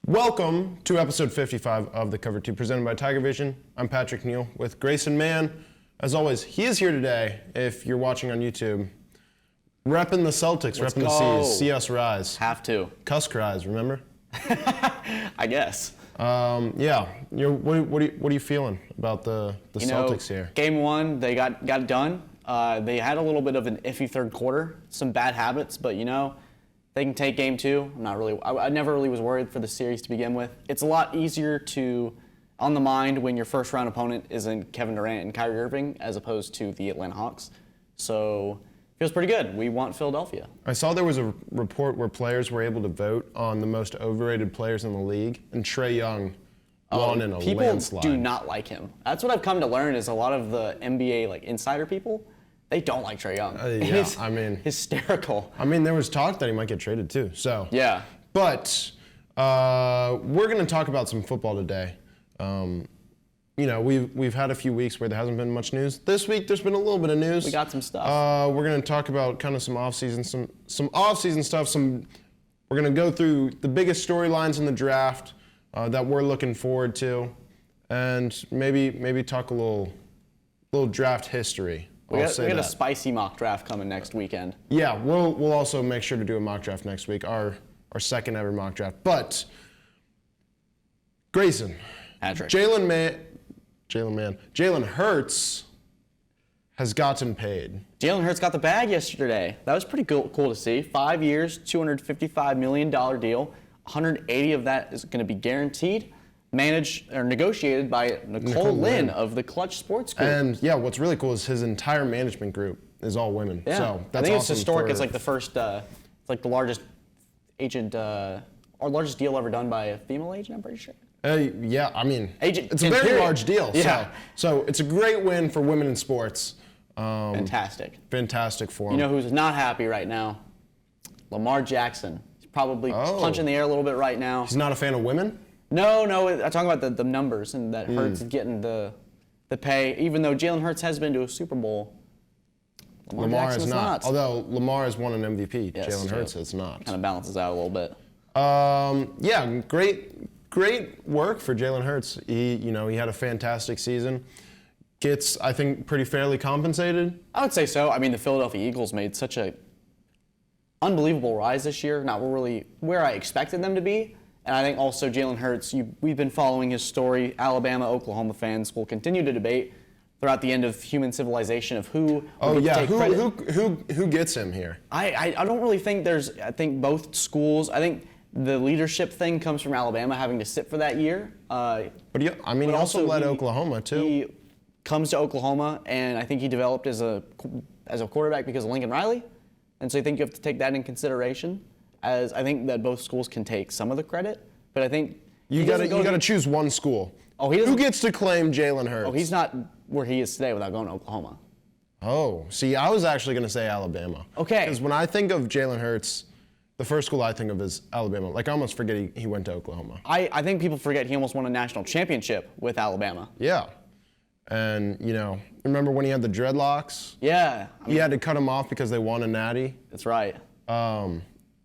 Welcome to episode 55 of The Cover 2, presented by TigerVision. I'm Patrick Neal with Grayson Mann. As always, he is here today, if you're watching on YouTube, repping the Celtics, repping the C's, see us rise. Have to. Cusk rise, remember? I guess. Yeah. What are you feeling about the Celtics here? Game one, they got it done. They had a little bit of an iffy third quarter, some bad habits, but they can take game two. I never really was worried for the series to begin with. It's a lot easier on the mind when your first round opponent isn't Kevin Durant and Kyrie Irving as opposed to the Atlanta Hawks. So feels pretty good. We want Philadelphia. I saw there was a report where players were able to vote on the most overrated players in the league, and Trae Young won in a landslide. People do not like him. That's what I've come to learn is a lot of the NBA insider people, they don't like Trae Young. Yeah, hysterical. There was talk that he might get traded too. So yeah. But we're going to talk about some football today. We've had a few weeks where there hasn't been much news. This week there's been a little bit of news. We got some stuff. We're going to talk about kind of some off-season stuff. We're going to go through the biggest storylines in the draft that we're looking forward to, and maybe talk a little draft history. We got a spicy mock draft coming next weekend. Yeah, we'll also make sure to do a mock draft next week, our second ever mock draft. But Grayson, Patrick, Jalen Hurts has gotten paid. Jalen Hurts got the bag yesterday. That was pretty cool to see. 5 years, $255 million deal. 180 of that is going to be guaranteed. Managed or negotiated by Nicole Lynn of the Clutch Sports Group. And yeah, what's really cool is his entire management group is all women. Yeah. So that's I think awesome. It's historic. It's the first, it's the largest agent, or largest deal ever done by a female agent, I'm pretty sure. Yeah, agent, it's a very large deal. Yeah. So it's a great win for women in sports. Fantastic for him. You know who's not happy right now? Lamar Jackson. He's probably punching the air a little bit right now. He's not a fan of women? No, I'm talking about the numbers and that Hurts is getting the pay. Even though Jalen Hurts has been to a Super Bowl, Lamar is not. Although Lamar has won an MVP, yes, Jalen Hurts has not. Kind of balances out a little bit. Yeah, great work for Jalen Hurts. He had a fantastic season. Gets, I think, pretty fairly compensated. I would say so. The Philadelphia Eagles made such a unbelievable rise this year. Not really where I expected them to be. And I think also Jalen Hurts, we've been following his story. Alabama, Oklahoma fans will continue to debate throughout the end of human civilization of who take credit. Who gets him here? I don't really think I think both schools, I think the leadership thing comes from Alabama having to sit for that year. But he also led Oklahoma too. He comes to Oklahoma, and I think he developed as a quarterback because of Lincoln Riley. And so I think you have to take that in consideration. As I think that both schools can take some of the credit, but I think you got to choose one school. Who gets to claim Jalen Hurts? He's not where he is today without going to Oklahoma. See, I was actually going to say Alabama. Okay. Because when I think of Jalen Hurts, the first school I think of is Alabama. I almost forget he went to Oklahoma. I think people forget he almost won a national championship with Alabama. Yeah. And, remember when he had the dreadlocks? Yeah. He had to cut him off because they won a natty. That's right.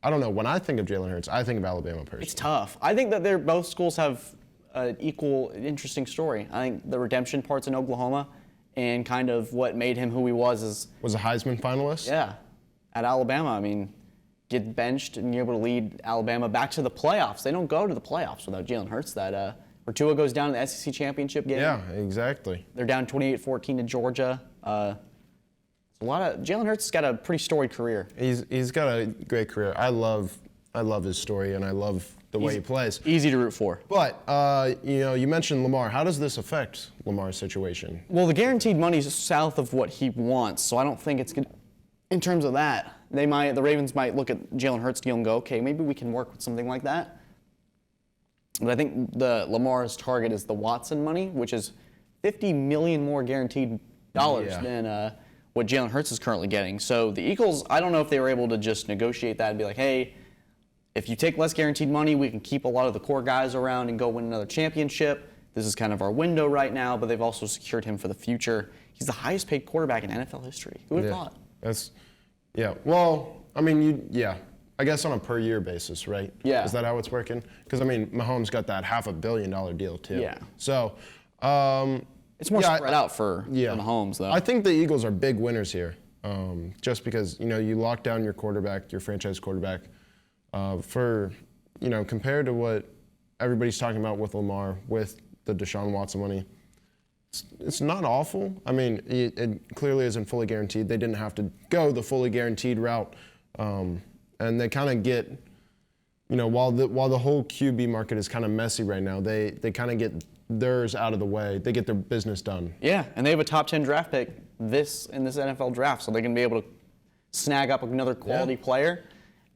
I don't know. When I think of Jalen Hurts, I think of Alabama personally. It's tough. I think that both schools have an equal interesting story. I think the redemption part's in Oklahoma, and kind of what made him who he was a Heisman finalist? Yeah. At Alabama, get benched and you're able to lead Alabama back to the playoffs. They don't go to the playoffs without Jalen Hurts. Where Tua goes down in the SEC championship game. Yeah, exactly. They're down 28-14 to Georgia. Jalen Hurts has got a pretty storied career. He's got a great career. I love his story, and I love the way he plays. Easy to root for. But you mentioned Lamar. How does this affect Lamar's situation? Well, the guaranteed money is south of what he wants, so I don't think it's good. In terms of that, the Ravens might look at Jalen Hurts' deal and go, okay, maybe we can work with something like that. But I think Lamar's target is the Watson money, which is $50 million more guaranteed dollars than what Jalen Hurts is currently getting. So the Eagles, I don't know if they were able to just negotiate that and be like, hey, if you take less guaranteed money, we can keep a lot of the core guys around and go win another championship. This is kind of our window right now, but they've also secured him for the future. He's the highest paid quarterback in NFL history. Who would have thought? Well, I guess on a per year basis, right? Yeah. Is that how it's working? Because I mean, Mahomes got that $500 million deal too. Yeah. So. It's more spread out for Mahomes, though. I think the Eagles are big winners here, just because you lock down your quarterback, your franchise quarterback, compared to what everybody's talking about with Lamar, with the Deshaun Watson money. It's not awful. I mean, it clearly isn't fully guaranteed. They didn't have to go the fully guaranteed route, and they kind of get, while the whole QB market is kind of messy right now, they kind of get theirs out of the way. They get their business done. Yeah, and they have a top 10 draft pick in this NFL draft, so they're going to be able to snag up another quality player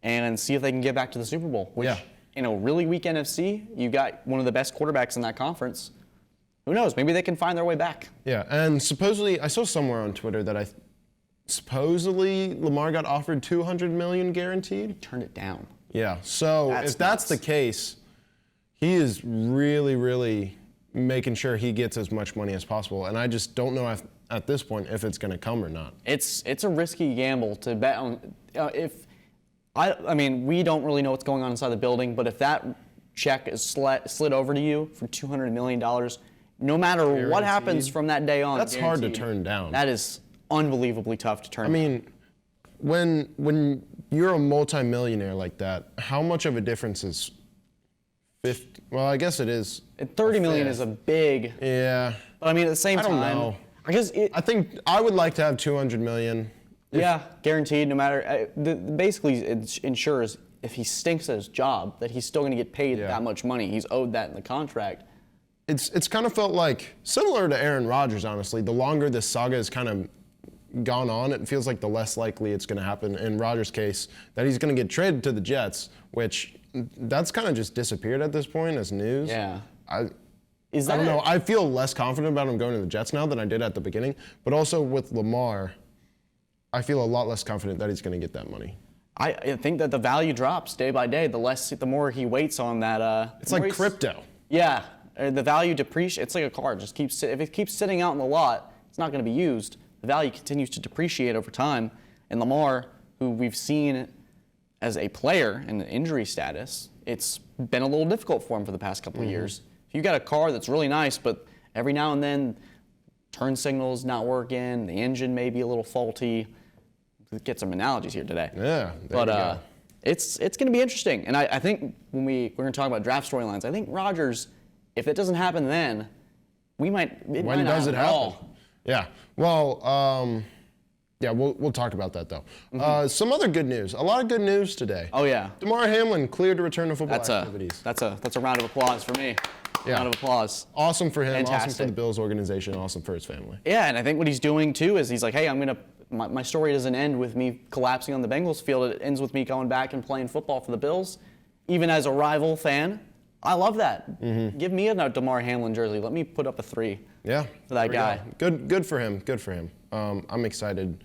and see if they can get back to the Super Bowl, which, in a really weak NFC, you got one of the best quarterbacks in that conference. Who knows? Maybe they can find their way back. Yeah, and supposedly, I saw somewhere on Twitter that supposedly Lamar got offered $200 million guaranteed. He turned it down. Yeah, so if that's the case, he is really, really making sure he gets as much money as possible. And I just don't know at this point if it's going to come or not. It's a risky gamble to bet on. I mean, we don't really know what's going on inside the building, but if that check is slid over to you for $200 million, no matter guaranteed. What happens from that day on, that's hard to turn down. That is unbelievably tough to turn down. I mean, when you're a multimillionaire like that, how much of a difference is 50? Well, I guess it is. $30 million is a big. Yeah. But I mean, at the same time, I don't know. I think I would like to have $200 million. Yeah, guaranteed. No matter. Basically, it ensures if he stinks at his job, that he's still going to get paid that much money. He's owed that in the contract. It's kind of felt like similar to Aaron Rodgers, honestly. The longer this saga has kind of gone on, it feels like the less likely it's going to happen in Rodgers' case that he's going to get traded to the Jets, which that's kind of just disappeared at this point as news. Yeah. I don't know. I feel less confident about him going to the Jets now than I did at the beginning. But also with Lamar, I feel a lot less confident that he's going to get that money. I think that the value drops day by day. The more he waits on that. It's like crypto. Yeah. The value depreciates. It's like a car. If it keeps sitting out in the lot, it's not going to be used. The value continues to depreciate over time. And Lamar, who we've seen as a player in the injury status, it's been a little difficult for him for the past couple of years. If you got a car that's really nice, but every now and then turn signal's not working, the engine may be a little faulty. Let's get some analogies here today. Yeah, but it's going to be interesting. And I think when we're going to talk about draft storylines, I think Rodgers, if it doesn't happen then, when does it happen? Yeah. Well, we'll talk about that though. Some other good news. A lot of good news today. Oh yeah. Damar Hamlin cleared to return to football activities. That's a round of applause for me. Yeah. Round of applause. Awesome for him. Fantastic. Awesome for the Bills organization. Awesome for his family. Yeah, and I think what he's doing too is he's like, hey, my story doesn't end with me collapsing on the Bengals field. It ends with me going back and playing football for the Bills. Even as a rival fan, I love that. Give me a Damar Hamlin jersey. Let me put up a 3. Yeah. For that guy. Good for him. Good for him. I'm excited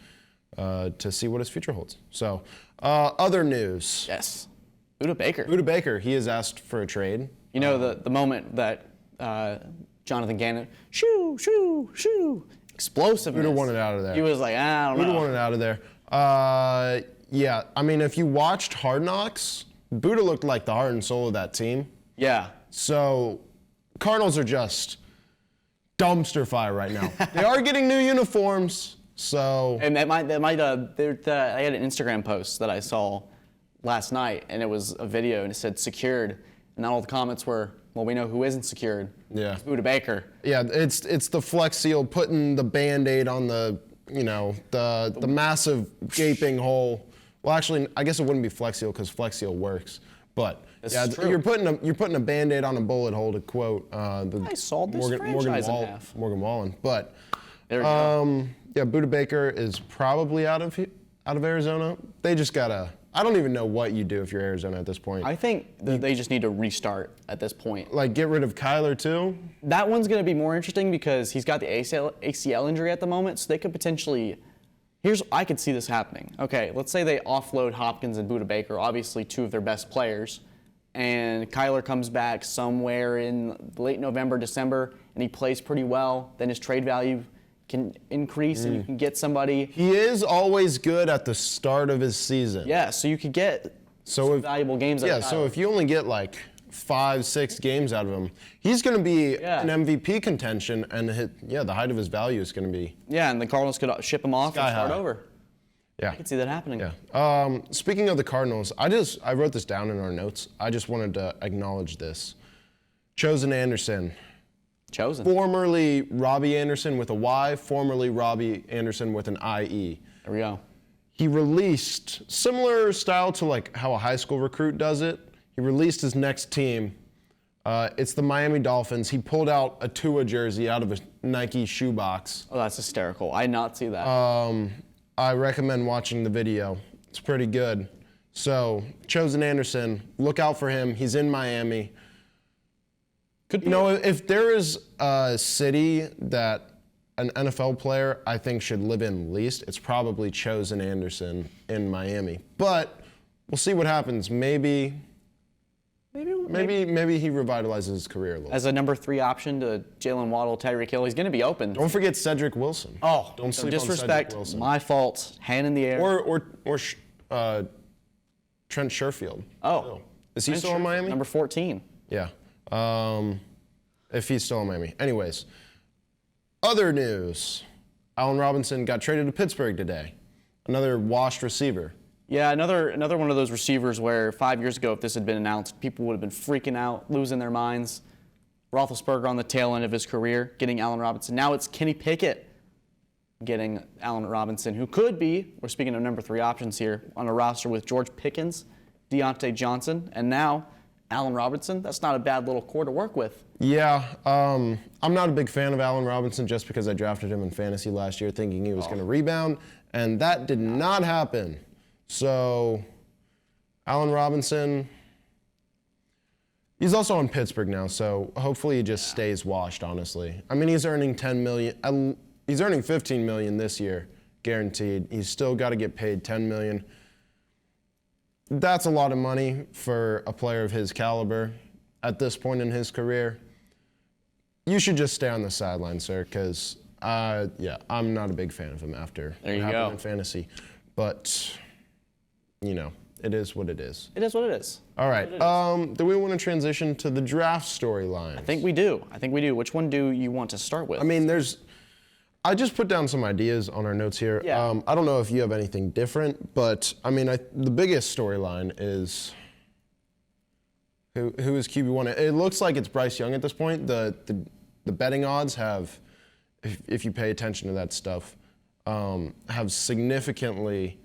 to see what his future holds. So, other news. Yes. Budda Baker. Budda Baker. He has asked for a trade. You know the moment that Jonathan Gannon, shoo, shoo, shoo, explosiveness. Budda wanted out of there. He was like, I don't know. Budda wanted out of there. Yeah, I mean, if you watched Hard Knocks, Budda looked like the heart and soul of that team. Yeah. So, Cardinals are just dumpster fire right now. They are getting new uniforms, so. And they had an Instagram post that I saw last night, and it was a video, and it said secured, and all the comments were, well, we know who isn't secured. Yeah. It's Budda Baker. Yeah, it's the Flex Seal putting the Band-Aid on the massive gaping hole. Well, actually, I guess it wouldn't be Flex Seal because Flex Seal works, but you're putting a Band-Aid on a bullet hole, to quote I sawed this franchise in half. Morgan Wallen. But there we go. Yeah, Budda Baker is probably out of Arizona. They just gotta. I don't even know what you do if you're Arizona at this point. I think they just need to restart at this point. Like get rid of Kyler too? That one's going to be more interesting because he's got the ACL injury at the moment, so they could potentially. I could see this happening. Okay, let's say they offload Hopkins and Budda Baker, obviously 2 of their best players, and Kyler comes back somewhere in late November, December, and he plays pretty well. Then his trade value can increase and you can get somebody. He is always good at the start of his season. Yeah, so you could get So valuable games. Yeah, so if you only get like 5-6 games out of him, he's going to be in MVP contention, and the height of his value is going to be. Yeah, and the Cardinals could ship him off and start over. Yeah. I could see that happening. Yeah. Speaking of the Cardinals, I wrote this down in our notes. I just wanted to acknowledge this. Chosen Anderson. Chosen. Formerly Robbie Anderson with a Y, formerly Robbie Anderson with an IE. There we go. He released, similar style to like how a high school recruit does it. He released his next team. It's the Miami Dolphins. He pulled out a Tua jersey out of a Nike shoebox. Oh, that's hysterical. I did not see that. I recommend watching the video. It's pretty good. So, Chosen Anderson, look out for him. He's in Miami. Could be. You know, if there is a city that an NFL player I think should live in least, it's probably Chosen Anderson in Miami. But we'll see what happens. Maybe he revitalizes his career a little. As a number 3 option to Jalen Waddle, Tyreek Hill, he's going to be open. Don't forget Cedric Wilson. Oh, don't sleep disrespect. on Cedric Wilson. My fault. Hand in the air. Or Trent Sherfield. Oh, is he still in Miami? Number 14. Yeah. If he's still in Miami. Anyways, other news. Allen Robinson got traded to Pittsburgh today. Another washed receiver. Yeah, another one of those receivers where 5 years ago, if this had been announced, people would have been freaking out, losing their minds. Roethlisberger on the tail end of his career, getting Allen Robinson. Now it's Kenny Pickett getting Allen Robinson, who could be, we're speaking of number 3 options here, on a roster with George Pickens, Deontay Johnson, and now Allen Robinson. That's not a bad little core to work with. Yeah, I'm not a big fan of Allen Robinson just because I drafted him in fantasy last year thinking he was going to rebound, and that did not happen. So, Allen Robinson, he's also in Pittsburgh now, so hopefully he just stays washed, honestly. I mean, he's earning $10 million. He's earning $15 million this year, guaranteed. He's still got to get paid $10 million. That's a lot of money for a player of his caliber at this point in his career. You should just stay on the sideline, sir, because, I'm not a big fan of him after what happened in fantasy. But, you know, it is what it is. It is what it is. All right. Do we want to transition to the draft storyline? I think we do. Which one do you want to start with? I mean, I just put down some ideas on our notes here. Yeah. I don't know if you have anything different, but I mean, the biggest storyline is who is QB1. It looks like it's Bryce Young at this point. The betting odds have, if you pay attention to that stuff, have significantly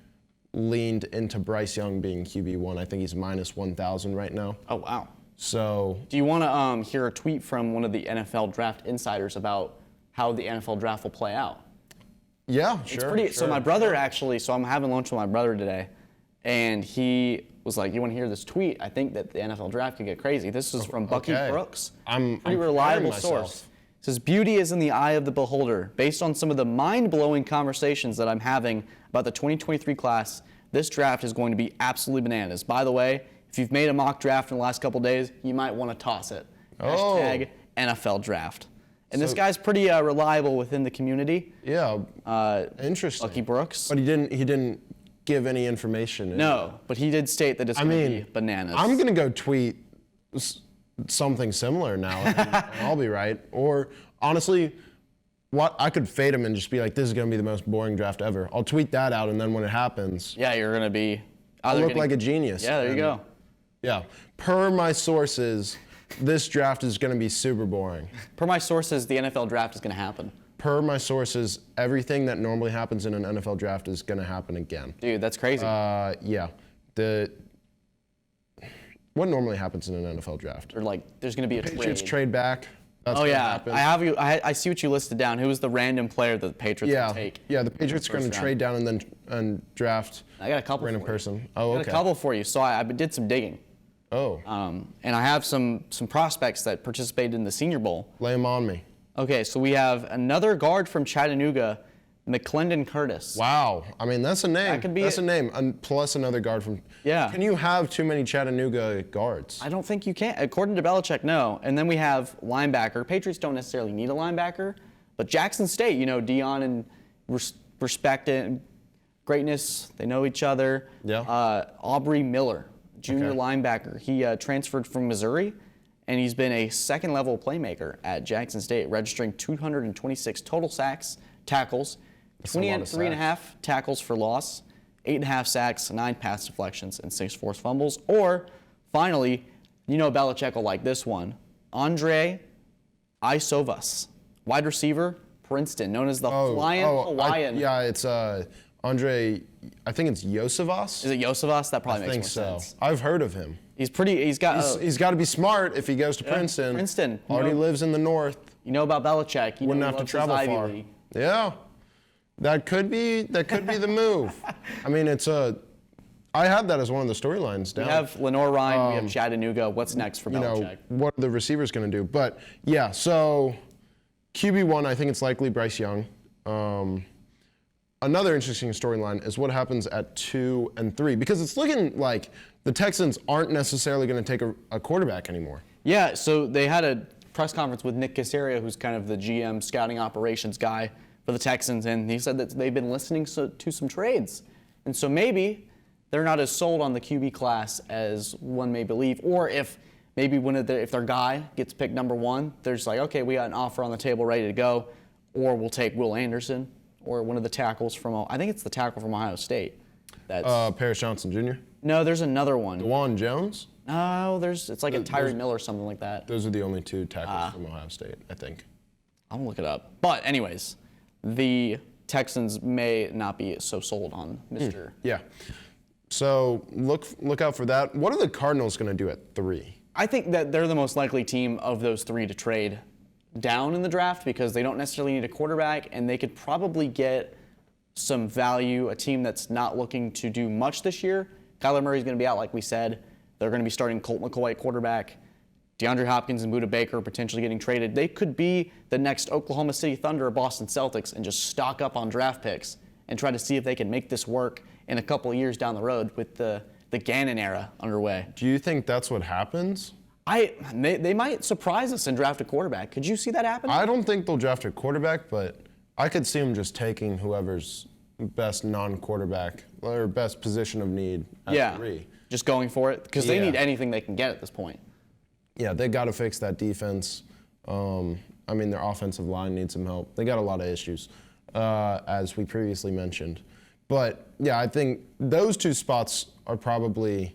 leaned into Bryce Young being QB1. I think he's minus 1,000 right now. Oh, wow. So, do you want to hear a tweet from one of the NFL draft insiders about how the NFL draft will play out? Yeah, sure. So my brother so I'm having lunch with my brother today, and he was like, you want to hear this tweet? I think that the NFL draft could get crazy. This is from Bucky Brooks. Pretty reliable source. It says, beauty is in the eye of the beholder. Based on some of the mind-blowing conversations that I'm having about the 2023 class, this draft is going to be absolutely bananas. By the way, if you've made a mock draft in the last couple days, you might want to toss it. Hashtag NFL draft. And this guy's pretty reliable within the community. Yeah, interesting. Bucky Brooks. But he didn't give any information. No, but he did state that it's going to be bananas. I'm going to go tweet something similar now, and I'll be right. Or, honestly, I could fade him and just be like, this is going to be the most boring draft ever. I'll tweet that out, and then when it happens... Yeah, you're going to be... I'll look like a genius. Yeah, there you go. Yeah. Per my sources, this draft is going to be super boring. Per my sources, the NFL draft is going to happen. Per my sources, everything that normally happens in an NFL draft is going to happen again. Dude, that's crazy. Yeah. What normally happens in an NFL draft? Or there's going to be a Patriots trade. trade back. That's happen. I see what you listed down. Who was the random player that the Patriots would take? Yeah, the Patriots are going to trade down and draft. I got a couple random for you. person. Oh, okay. I got a couple for you. So I did some digging. Oh. And I have some prospects that participated in the Senior Bowl. Lay them on me. Okay, so we have another guard from Chattanooga, McClendon Curtis. Wow. I mean, that's a name. That's a name. And plus another guard from... Yeah. Can you have too many Chattanooga guards? I don't think you can. According to Belichick, no. And then we have linebacker. Patriots don't necessarily need a linebacker, but Jackson State, Dion and respect and greatness, they know each other. Yeah. Aubrey Miller junior linebacker. He transferred from Missouri, and he's been a second-level playmaker at Jackson State, registering 226 total tackles, 23.5 tackles for loss, 8.5 sacks, 9 pass deflections, and 6 forced fumbles. Or, finally, Belichick will like this one, Andre Isovas, wide receiver, Princeton, known as the Flying Hawaiian. It's Andre, I think it's Yosevas. Is it Yosevas? That probably makes more sense. I've heard of him. He's got to be smart if he goes to Princeton. Princeton. Already lives in the north. You know about Belichick. Wouldn't have to travel far. Yeah. That could be the move. I mean, I had that as one of the storylines down. We have Lenore Ryan, we have Chattanooga. What's next for Belichick? What are the receivers going to do? But, yeah, so QB1, I think it's likely Bryce Young. Another interesting storyline is what happens at 2 and 3, because it's looking like the Texans aren't necessarily going to take a quarterback anymore. Yeah, so they had a press conference with Nick Caserio, who's kind of the GM scouting operations guy for the Texans, and he said that they've been listening to some trades. And so maybe they're not as sold on the QB class as one may believe, or if maybe if their guy gets picked number 1, they're just like, okay, we got an offer on the table ready to go, or we'll take Will Anderson, or one of the tackles from, I think it's the tackle from Ohio State. That's Paris Johnson Jr.? No, there's another one. DeJuan Jones? No, it's like a Tyree Miller or something like that. Those are the only 2 tackles from Ohio State, I think. I'm gonna look it up. But anyways, the Texans may not be so sold on Mr. Yeah. So look out for that. What are the Cardinals going to do at 3? I think that they're the most likely team of those 3 to trade down in the draft because they don't necessarily need a quarterback, and they could probably get some value, a team that's not looking to do much this year. Kyler Murray's going to be out, like we said. They're going to be starting Colt McCoy at quarterback. DeAndre Hopkins and Budda Baker potentially getting traded. They could be the next Oklahoma City Thunder or Boston Celtics and just stock up on draft picks and try to see if they can make this work in a couple of years down the road with the Gannon era underway. Do you think that's what happens? They might surprise us and draft a quarterback. Could you see that happen? I don't think they'll draft a quarterback, but I could see them just taking whoever's best non-quarterback or best position of need at 3. Just going for it because they need anything they can get at this point. Yeah, they got to fix that defense. I mean, their offensive line needs some help. They got a lot of issues, as we previously mentioned. But yeah, I think those 2 spots are probably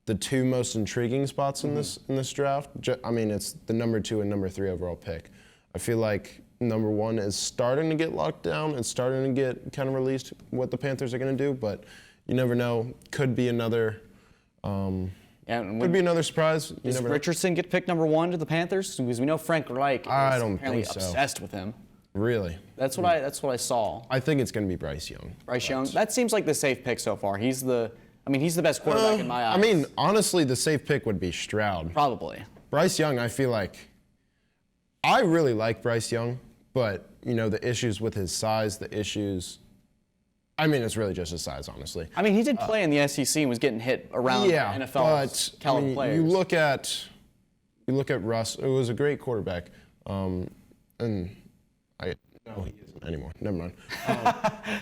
the 2 most intriguing spots in this draft. I mean, it's the number 2 and number 3 overall pick. I feel like number 1 is starting to get locked down and starting to get kind of released what the Panthers are going to do, but you never know. Could be another surprise. Does Richardson get picked number 1 to the Panthers? Because we know Frank Reich is apparently obsessed with him. Really? That's what I saw. I think it's going to be Bryce Young. Bryce Young. That seems like the safe pick so far. He's the best quarterback in my eyes. I mean, honestly, the safe pick would be Stroud. Probably. Bryce Young, I feel like I really like Bryce Young, but the issues with his size, I mean, it's really just his size, honestly. I mean, he did play in the SEC and was getting hit around NFL caliber players. You look at Russ. It was a great quarterback, and no, he isn't anymore. Never mind.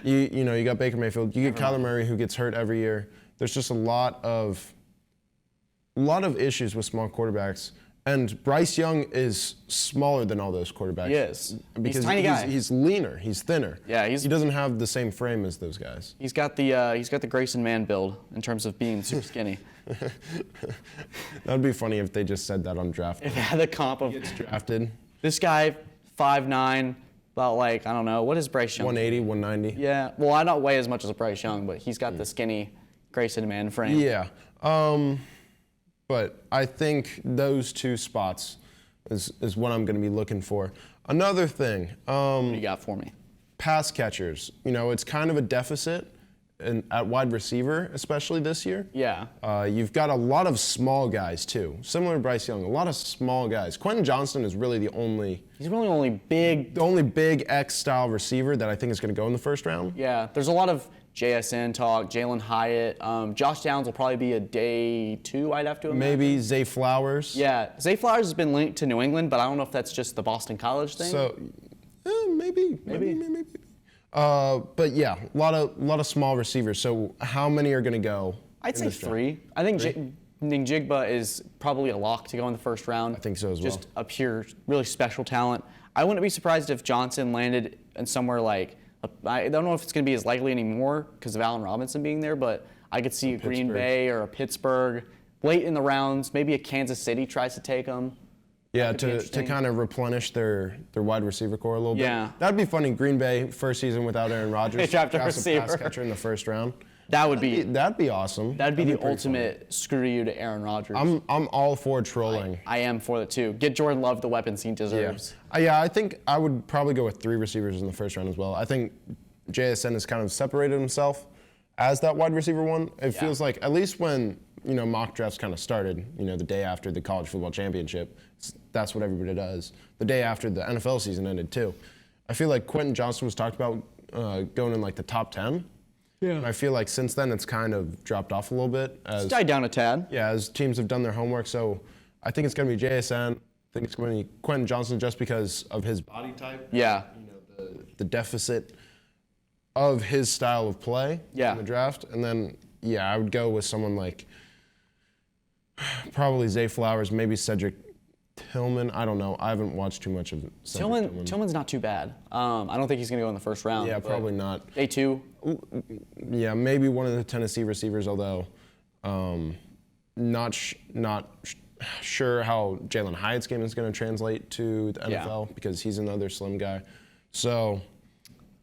You got Baker Mayfield. You get Kyler Murray, who gets hurt every year. There's just a lot of issues with small quarterbacks. And Bryce Young is smaller than all those quarterbacks. He is. Because he's a tiny guy. He's leaner. He's thinner. Yeah, he doesn't have the same frame as those guys. He's got the Grayson Mann build in terms of being super skinny. That would be funny if they just said that on draft. If they had the comp of gets drafted. This guy, 5'9", about what is Bryce Young? 180, 190. Yeah. Well, I don't weigh as much as a Bryce Young, but he's got the skinny Grayson Mann frame. Yeah. But I think those 2 spots is what I'm going to be looking for. Another thing. What do you got for me? Pass catchers. It's kind of a deficit at wide receiver, especially this year. Yeah. You've got a lot of small guys, too. Similar to Bryce Young, a lot of small guys. Quentin Johnston is really the only big X-style receiver that I think is going to go in the first round. Yeah. There's a lot of JSN talk, Jalen Hyatt. Josh Downs will probably be a day 2, I'd have to imagine. Maybe Zay Flowers. Yeah, Zay Flowers has been linked to New England, but I don't know if that's just the Boston College thing. So, maybe. But yeah, a lot of small receivers. So how many are going to go I'd say this draft? 3. I think Njigba is probably a lock to go in the first round. I think so as well. Just a pure, really special talent. I wouldn't be surprised if Johnson landed in somewhere like, I don't know if it's going to be as likely anymore because of Allen Robinson being there, but I could see a Green Bay or a Pittsburgh late in the rounds. Maybe a Kansas City tries to take him. Yeah, to kind of replenish their wide receiver core a little bit. Yeah. That'd be funny. Green Bay, first season without Aaron Rodgers. They draft a pass receiver. catcher in the first round. That'd be awesome. That'd be the pretty ultimate screw you to Aaron Rodgers. I'm all for trolling. I am for it too. Get Jordan Love the weapons he deserves. Yeah, I think I would probably go with 3 receivers in the first round as well. I think JSN has kind of separated himself as that wide receiver one. It feels like, at least when mock drafts kind of started, the day after the college football championship, that's what everybody does. The day after the NFL season ended too. I feel like Quentin Johnston was talked about going in like the top 10. Yeah. And I feel like since then it's kind of dropped off a little bit. It's died down a tad. Yeah, as teams have done their homework. So I think it's going to be JSN. I think it's going to be Quentin Johnston just because of his body type. Yeah. The deficit of his style of play in the draft. And then, I would go with someone like probably Zay Flowers, maybe Cedric Tillman. I don't know. I haven't watched too much of Cedric Tillman. Tillman's not too bad. I don't think he's going to go in the first round. Yeah, probably not. Day 2. Yeah, maybe one of the Tennessee receivers, although not sure how Jalen Hyatt's game is going to translate to the NFL because he's another slim guy. So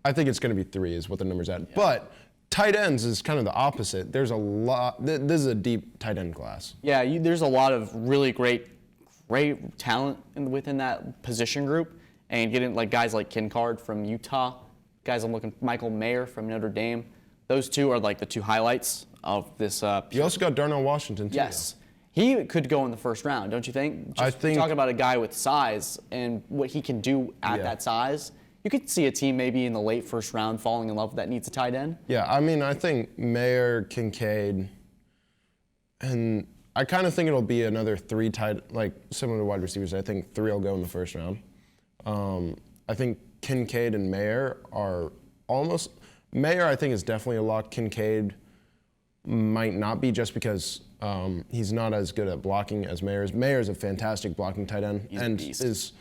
I think it's going to be 3 is what the number's at. Yeah. But tight ends is kind of the opposite. There's a lot. This is a deep tight end class. Yeah, there's a lot of really great talent within that position group, and getting like guys like Kincard from Utah, guys I'm looking, Michael Mayer from Notre Dame. Those 2 are like the 2 highlights of this. You also got Darnell Washington too. Yes, he could go in the first round, don't you think? I think. Talking about a guy with size and what he can do at that size. You could see a team maybe in the late first round falling in love with that needs a tight end. Yeah, I mean, I think Mayer, Kincaid, and I kind of think it'll be another 3 like similar to wide receivers. I think 3 will go in the first round. I think Kincaid and Mayer are almost. Mayer, I think, is definitely a lock. Kincaid might not be just because he's not as good at blocking as Mayer is. Mayer is a fantastic blocking tight end and is,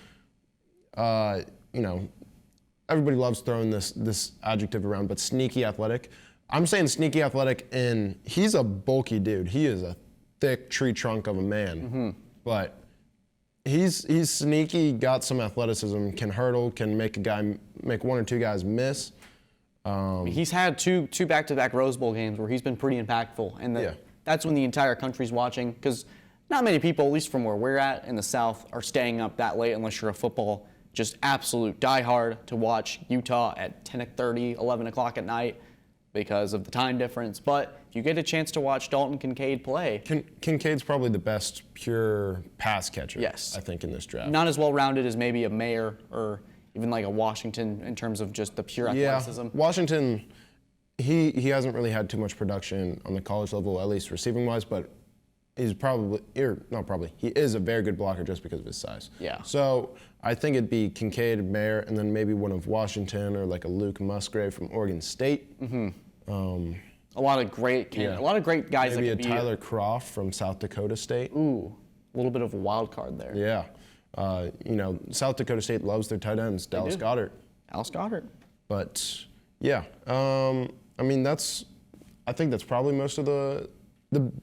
everybody loves throwing this adjective around, but sneaky athletic. I'm saying sneaky athletic, and he's a bulky dude. He is a thick tree trunk of a man, but he's sneaky, got some athleticism, can hurdle, can make 1 or 2 guys miss. He's had two back-to-back Rose Bowl games where he's been pretty impactful, and that's when the entire country's watching, because not many people, at least from where we're at in the South, are staying up that late unless you're a football just absolute diehard to watch Utah at 10:30, 11 o'clock at night because of the time difference. But if you get a chance to watch Dalton Kincaid play. Kincaid's probably the best pure pass catcher, yes, I think, in this draft. Not as well-rounded as maybe a Mayer or even like a Washington in terms of just the pure athleticism. Yeah, Washington, he hasn't really had too much production on the college level, at least receiving-wise, but he is a very good blocker just because of his size. Yeah. So I think it'd be Kincaid, Mayer, and then maybe one of Washington or like a Luke Musgrave from Oregon State. A lot of great guys. Maybe a Tyler Croft from South Dakota State. Ooh, a little bit of a wild card there. Yeah. South Dakota State loves their tight ends, Dallas Goedert. But yeah, I think that's probably most of the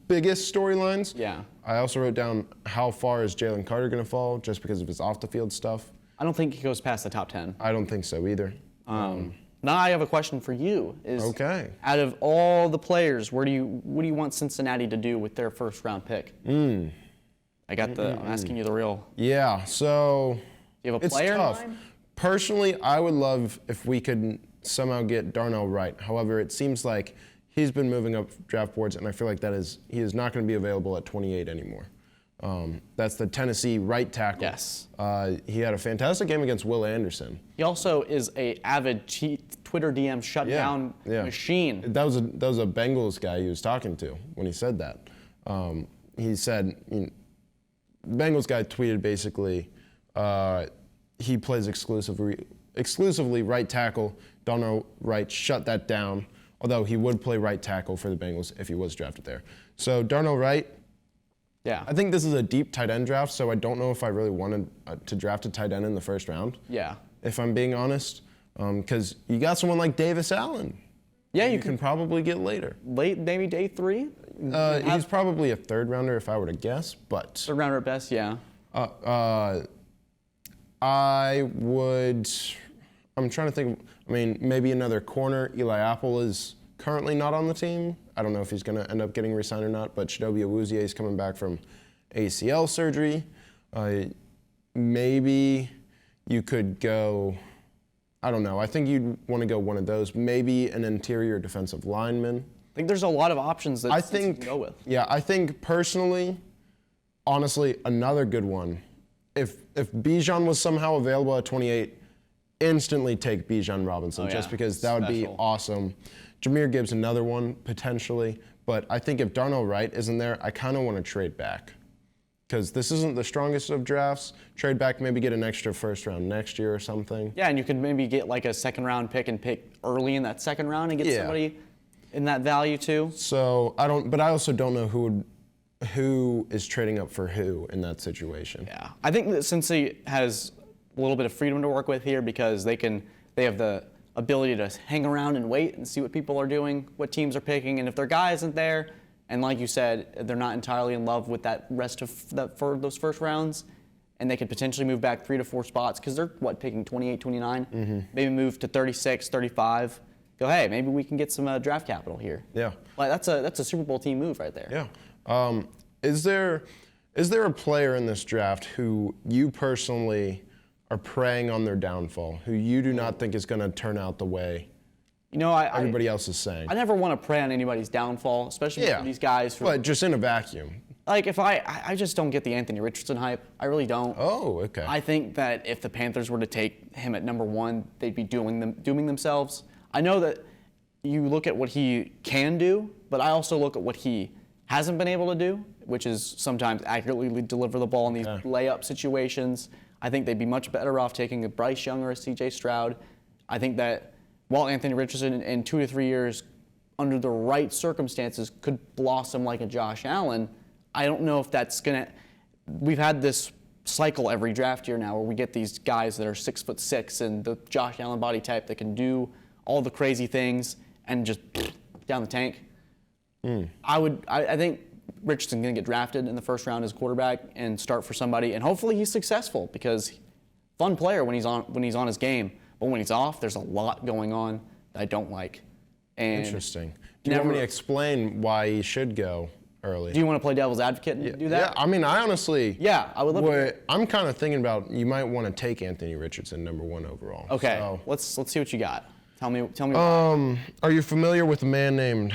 biggest storylines. Yeah. I also wrote down how far is Jalen Carter going to fall just because of his off-the-field stuff. I don't think he goes past the top 10. I don't think so either. Now I have a question for you. Okay. Out of all the players, what do you want Cincinnati to do with their first-round pick? I'm asking you the real. Yeah, so you have a player it's tough. in mind? Personally, I would love if we could somehow get Darnell Wright. However, it seems like he's been moving up draft boards, and I feel like he is not going to be available at 28 anymore. That's the Tennessee right tackle. Yes. He had a fantastic game against Will Anderson. He also is a avid Twitter DM shutdown machine. That was a Bengals guy he was talking to when he said that. He said, the Bengals guy tweeted basically, he plays exclusively right tackle. Darnell Wright shut that down. although he would play right tackle for the Bengals if he was drafted there. So Darnell Wright, Yeah. I think this is a deep tight end draft, so I don't know if I really wanted to draft a tight end in the first round, Yeah. if I'm being honest, because you got someone like Davis Allen. Yeah, You can probably get later. late, maybe day 3. He's probably a third rounder if I were to guess, but Third rounder at best, yeah. I would. I'm trying to think. I mean, maybe another corner. Eli Apple is currently not on the team. I don't know if he's going to end up getting re-signed or not, but Chidobe Awuzie is coming back from ACL surgery. Maybe you could go. I don't know. I think you'd want to go one of those. Maybe an interior defensive lineman. I think there's a lot of options that you can go with. Yeah, I think personally, honestly, another good one. If Bijan was somehow available at 28, instantly take Bijan Robinson, Oh, just yeah. because that would be Special. awesome. Jameer Gibbs, another one potentially, but I think if Darnell Wright isn't there, I kind of want to trade back, because this isn't the strongest of drafts. Trade back, maybe get an extra first round next year or something. Yeah, and you could maybe get like a second round pick and pick early in that second round and get Yeah. somebody in that value too. So I also don't know who is trading up for who in that situation. Yeah, I think that Cincy has a little bit of freedom to work with here because they have the ability to hang around and wait and see what people are doing, what teams are picking, and if their guy isn't there, and like you said, they're not entirely in love with that rest of that for those first rounds, and they could potentially move back 3 to 4 spots because they're picking 28, 29, maybe move to 36, 35. Go, hey, maybe we can get some draft capital here. Yeah. Like that's a Super Bowl team move right there. Yeah. Is there a player in this draft who you personally are preying on their downfall, who you do not think is going to turn out the way everybody else is saying? I never want to prey on anybody's downfall, especially for these guys. But just in a vacuum. Like if I just don't get the Anthony Richardson hype. I really don't. Oh, okay. I think that if the Panthers were to take him at number 1, they'd be dooming themselves. I know that you look at what he can do, but I also look at what he hasn't been able to do, which is sometimes accurately deliver the ball in these layup situations. I think they'd be much better off taking a Bryce Young or a C.J. Stroud. I think that while Anthony Richardson in 2 to 3 years, under the right circumstances, could blossom like a Josh Allen, I don't know if that's gonna. We've had this cycle every draft year now where we get these guys that are 6'6" and the Josh Allen body type that can do all the crazy things and just down the tank. I think Richardson's going to get drafted in the first round as quarterback and start for somebody, and hopefully he's successful because fun player when he's on his game, but when he's off, there's a lot going on that I don't like. And Interesting. Do you want me to explain why he should go early? do you want to play devil's advocate and do that? Yeah, I mean, I honestly. Yeah, I would love to. I'm kind of thinking about you might want to take Anthony Richardson number 1 overall. Okay, So, let's see what you got. Tell me. are you familiar with a man named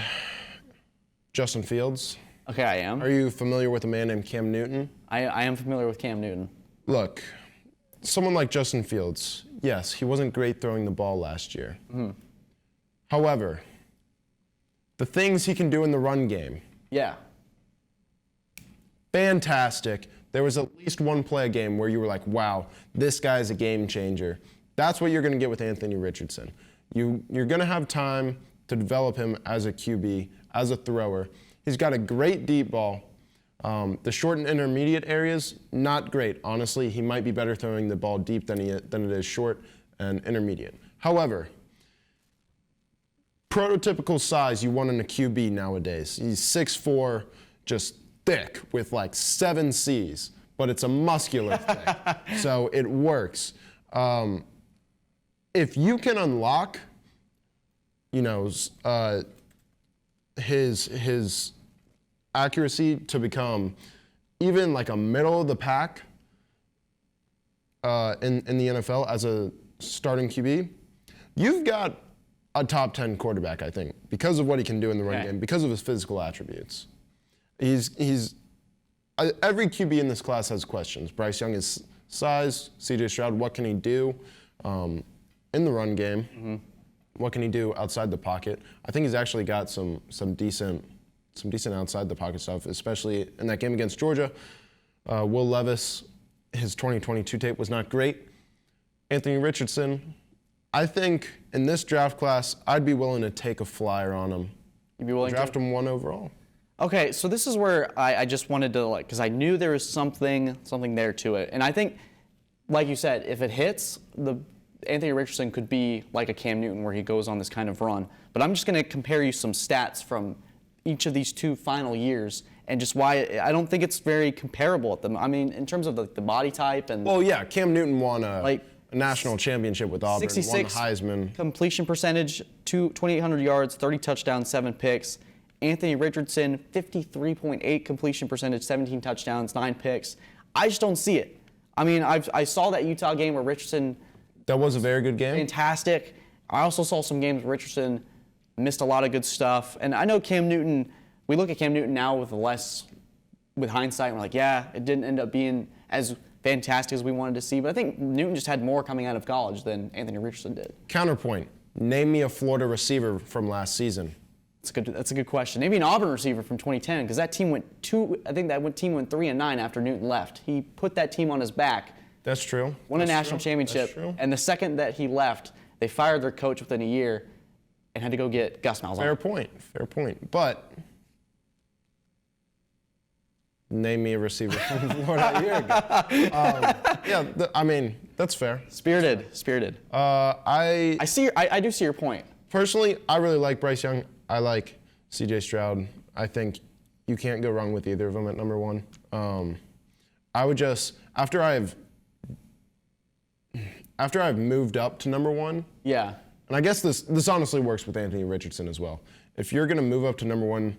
Justin Fields? Okay, I am. Are you familiar with a man named Cam Newton? I am familiar with Cam Newton. Look, someone like Justin Fields, yes, he wasn't great throwing the ball last year. However, the things he can do in the run game, Yeah. fantastic. There was at least one play a game where you were like, wow, this guy's a game changer. That's what you're going to get with Anthony Richardson. You're going to have time to develop him as a QB, as a thrower. He's got a great deep ball. The short and intermediate areas, not great. Honestly, he might be better throwing the ball deep than it is short and intermediate. However, prototypical size you want in a QB nowadays. He's 6'4", just thick with like 7 C's, but it's a muscular thing, so it works. If you can unlock, his accuracy to become even like a middle of the pack in the NFL as a starting QB, you've got a top 10 quarterback, I think, because of what he can do in the run game, because of his physical attributes. Every QB in this class has questions. Bryce Young is size. C.J. Stroud, what can he do in the run game? What can he do outside the pocket? I think he's actually got some decent outside the pocket stuff, especially in that game against Georgia. Will Levis, his 2022 tape was not great. Anthony Richardson, I think in this draft class, I'd be willing to take a flyer on him. You'd be willing Draft to? him 1 overall. Okay, so this is where I just wanted to, like, because I knew there was something there to it. And I think, like you said, if it hits, Anthony Richardson could be like a Cam Newton where he goes on this kind of run. But I'm just going to compare you some stats from each of these 2 final years and just why I don't think it's very comparable at them. I mean, in terms of the body type and... Well, yeah, Cam Newton won a Like, national championship with Auburn, won the 66 Heisman. completion percentage, 2,800 yards, 30 touchdowns, 7 picks. Anthony Richardson, 53.8 completion percentage, 17 touchdowns, 9 picks. I just don't see it. I mean, I saw that Utah game where Richardson... That was a very good game. Fantastic. I also saw some games where Richardson missed a lot of good stuff. And I know Cam Newton, we look at Cam Newton now with hindsight, and we're like, yeah, it didn't end up being as fantastic as we wanted to see. But I think Newton just had more coming out of college than Anthony Richardson did. Counterpoint. Name me a Florida receiver from last season. That's a good question. Maybe an Auburn receiver from 2010, because that team went 3-9 after Newton left. He put that team on his back. That's true. Won a national championship. That's true. And the second that he left, they fired their coach within a year and had to go get Gus Malzahn. Fair point. But name me a receiver from Florida a year ago. I mean, that's fair. Spirited. I do see your point. Personally, I really like Bryce Young. I like C.J. Stroud. I think you can't go wrong with either of them at number 1. I would just after I've moved up to number 1. Yeah. And I guess this honestly works with Anthony Richardson as well. If you're going to move up to number 1,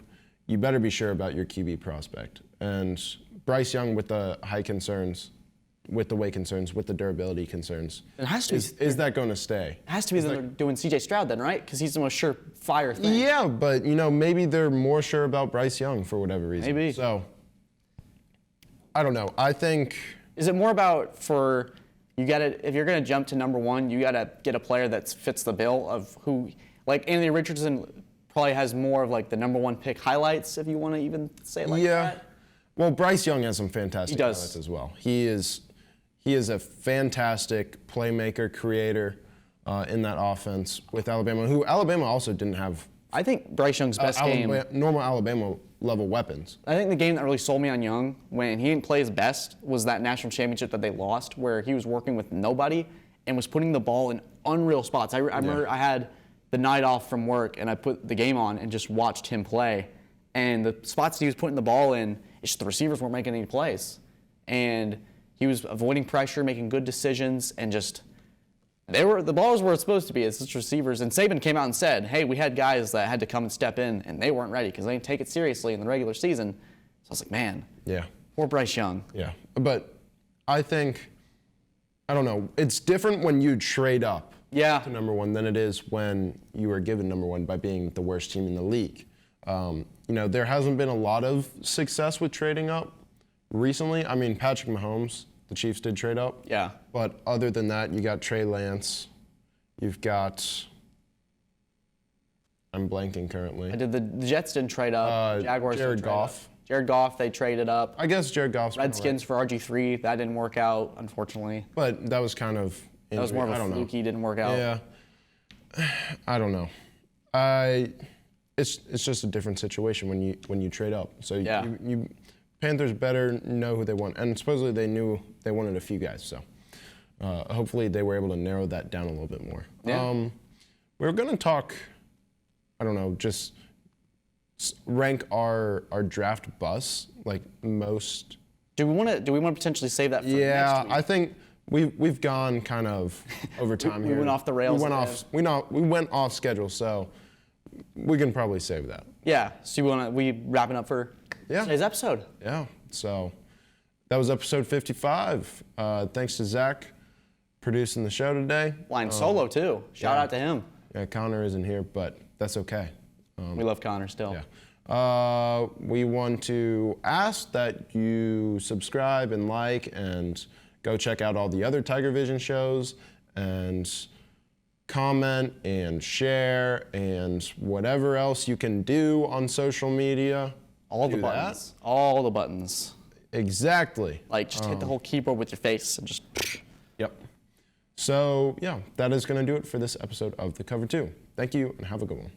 you better be sure about your QB prospect. And Bryce Young with the height concerns, with the weight concerns, with the durability concerns. It has to be. Is that going to stay? It has to be that they're doing C.J. Stroud then, right? Because he's the most surefire thing. Yeah, but maybe they're more sure about Bryce Young for whatever reason. Maybe. So I don't know. I think. Is it more about if you're gonna jump to number 1, you gotta get a player that fits the bill of who, like Anthony Richardson probably has more of like the number 1 pick highlights, if you want to even say it like that. Well, Bryce Young has some fantastic He does. highlights as well. He is a fantastic playmaker, creator in that offense with Alabama, who Alabama also didn't have. I think Bryce Young's best game. Normal Alabama level weapons. I think the game that really sold me on Young when he didn't play his best was that national championship that they lost, where he was working with nobody and was putting the ball in unreal spots. I remember I had the night off from work and I put the game on and just watched him play. And the spots he was putting the ball in, it's just the receivers weren't making any plays. And he was avoiding pressure, making good decisions, and just the balls were supposed to be. It's just receivers. And Saban came out and said, hey, we had guys that had to come and step in, and they weren't ready because they didn't take it seriously in the regular season. So I was like, man, poor Bryce Young. Yeah, but I think, I don't know, it's different when you trade up to number 1 than it is when you are given number 1 by being the worst team in the league. There hasn't been a lot of success with trading up recently. I mean, Patrick Mahomes, the Chiefs did trade up. Yeah. But other than that, you got Trey Lance. You've got, I'm blanking currently. The Jets didn't trade up. Jaguars Jared didn't trade Goff. up. Jared Goff, they traded up. I guess Jared Goff's Redskins for RG3, that didn't work out, unfortunately. But that was kind of injury. That was more of a fluky, didn't work out. Yeah. I don't know. It's just a different situation when you trade up. So you Panthers better know who they want, and supposedly they knew they wanted a few guys. So hopefully they were able to narrow that down a little bit more. Yeah. We're gonna talk. I don't know. Just rank our draft busts, like most. Do we want to potentially save that for next week? I think we've gone kind of over time here. We went off the rails. We went off schedule, so we can probably save that. Yeah. So we wrapping up for today's episode? Yeah. So that was episode 55. Thanks to Zach producing the show today. Flying solo too. Shout out to him. Yeah, Connor isn't here, but that's okay. We love Connor still. Yeah. We want to ask that you subscribe and like and go check out all the other TigerVision shows and comment and share and whatever else you can do on social media. All the buttons. All the buttons. Exactly. Like just hit the whole keyboard with your face and just. Yep. So, yeah, that is going to do it for this episode of The Cover 2. Thank you, and have a good one.